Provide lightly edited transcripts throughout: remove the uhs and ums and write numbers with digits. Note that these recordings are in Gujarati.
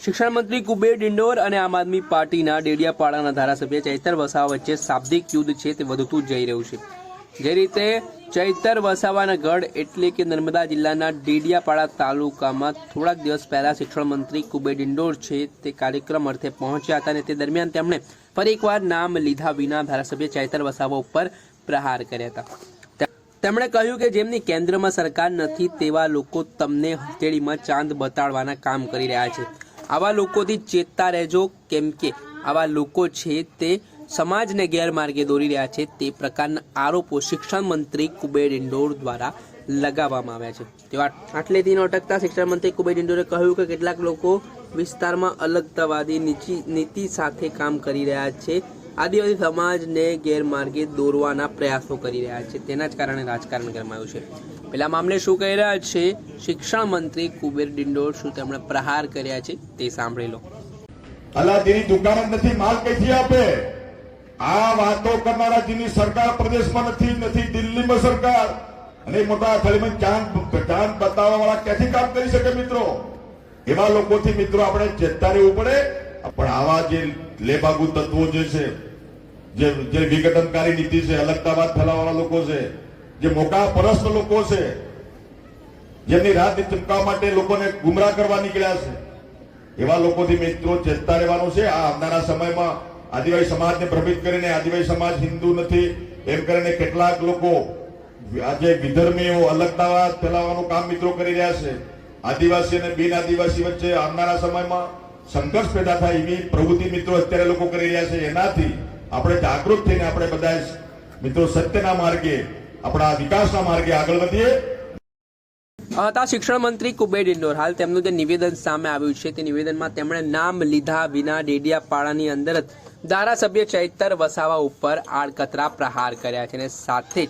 શિક્ષણ મંત્રી કુબેર ડિંડોર અને આમ આદમી પાર્ટીના ડેડિયાપાડાના ધારાસભ્ય ચૈતર વસાવા વચ્ચે શાબ્દિક યુદ્ધ છે તે વધતું જઈ રહ્યું છે। જે રીતે ચૈતર વસાવાના ગઢ એટલે કે નર્મદા જિલ્લાના ડેડિયાપાડા તાલુકામાં થોડાક દિવસ પહેલા શિક્ષણ મંત્રી કુબેર ડિંડોર છે તે કાર્યક્રમ અર્થે પહોંચ્યા હતા અને તે દરમિયાન તેમણે ફરી એકવાર નામ લીધા વિના ધારાસભ્ય ચૈતર વસાવા ઉપર પ્રહાર કર્યા હતા। તેમણે કહ્યું કે જેમની કેન્દ્રમાં સરકાર નથી તેવા લોકો તમને હથેળીમાં ચાંદ બતાડવાના કામ કરી રહ્યા છે। આવા લોકોથી ચેતતા રહેજો, કેમ કે આવા લોકો છે તે સમાજને ગેરમાર્ગે દોરી રહ્યા છે। તે પ્રકારના આરોપો શિક્ષણ મંત્રી કુબેર ડિંડોર દ્વારા લગાવવામાં આવ્યા છે। તેવા આટલેથી ન અટકતા શિક્ષણ મંત્રી કુબેર ડિંડોરે કહ્યું કે કેટલાક લોકો વિસ્તારમાં અલગતાવાદી નીતિ સાથે કામ કરી રહ્યા છે, આદિવાસી સમાજને ગેરમાર્ગે દોરવાના પ્રયાસો કરી રહ્યા છે, તેના જ કારણે રાજકારણ ગરમાયું છે। પેલા મામલે શું કહી રહ્યા છે શિક્ષણ મંત્રી કુબેર ડિંડોર, શું તેમણે પ્રહાર કર્યા છે તે સાંભળી લો। અલાદીની દુકાન જ નથી, માલ કઈથી આપે? આ વાતો કરનારા જેની સરકાર પ્રદેશમાં નથી દિલ્હીમાં સરકાર, અને મોટા થાળીમાં ચાંદ બતાવવા વાળા ક્યાંથી કામ કરી શકે મિત્રો? એવા લોકોથી મિત્રો આપણે ચેતતા રહેવું પડે। પણ આવા જે લેબાગુ તત્વો જે છે, જે વિઘટનકારી નીતિ છે, અલગતાવાદ ફેલાવવાળા લોકો છે, જે મોટા પરસ્ત લોકો છે, જેમની રાત ચમકાવવા માટે લોકોને ગુમરાહ કરવા નીકળ્યા છે, એવા લોકોથી મિત્રો ચેતતા રહેવાનું છે। આ આવનારા સમયમાં આદિવાસી સમાજને ભ્રમિત કરીને આદિવાસી સમાજ હિન્દુ નથી એમ કરીને કેટલાક લોકો આજે વિધર્મીઓ અલગતાવાદ ફેલાવવાનું કામ મિત્રો કરી રહ્યા છે। આદિવાસી અને બિન આદિવાસી વચ્ચે આવનારા સમયમાં સંઘર્ષ પેદા થાય એવી પ્રવૃત્તિ મિત્રો અત્યારે લોકો કરી રહ્યા છે। એનાથી આપણે જાગૃત થઈને આપણે બધા મિત્રો સત્યના માર્ગે, આપણા વિકાસના માર્ગે આગળ વધીએ। હતા શિક્ષણ મંત્રી કુબેર ડિંડોર। હાલ તેમનું જે નિવેદન સામે આવ્યું છે તે નિવેદનમાં તેમણે નામ લીધા વિના ડેડિયાપાડાની અંદર જ ધારાસભ્ય ચૈતર વસાવા ઉપર આડકતરા પ્રહાર કર્યા છે અને સાથે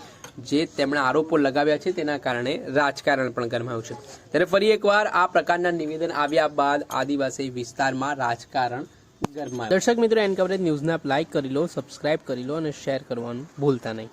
જે તેમણે આરોપો લગાવ્યા છે તેના કારણે રાજકારણ પણ ગરમાયું છે। ત્યારે ફરી એકવાર આ પ્રકારના નિવેદન આવ્યા બાદ આદિવાસી વિસ્તારમાં રાજકારણ ગરમાયું। દર્શક મિત્રો, એન કવરેજ ન્યૂઝને આપ લાઇક કરી લો, સબસ્ક્રાઇબ કરી લો અને શેર કરવાનું ભૂલતા નહીં।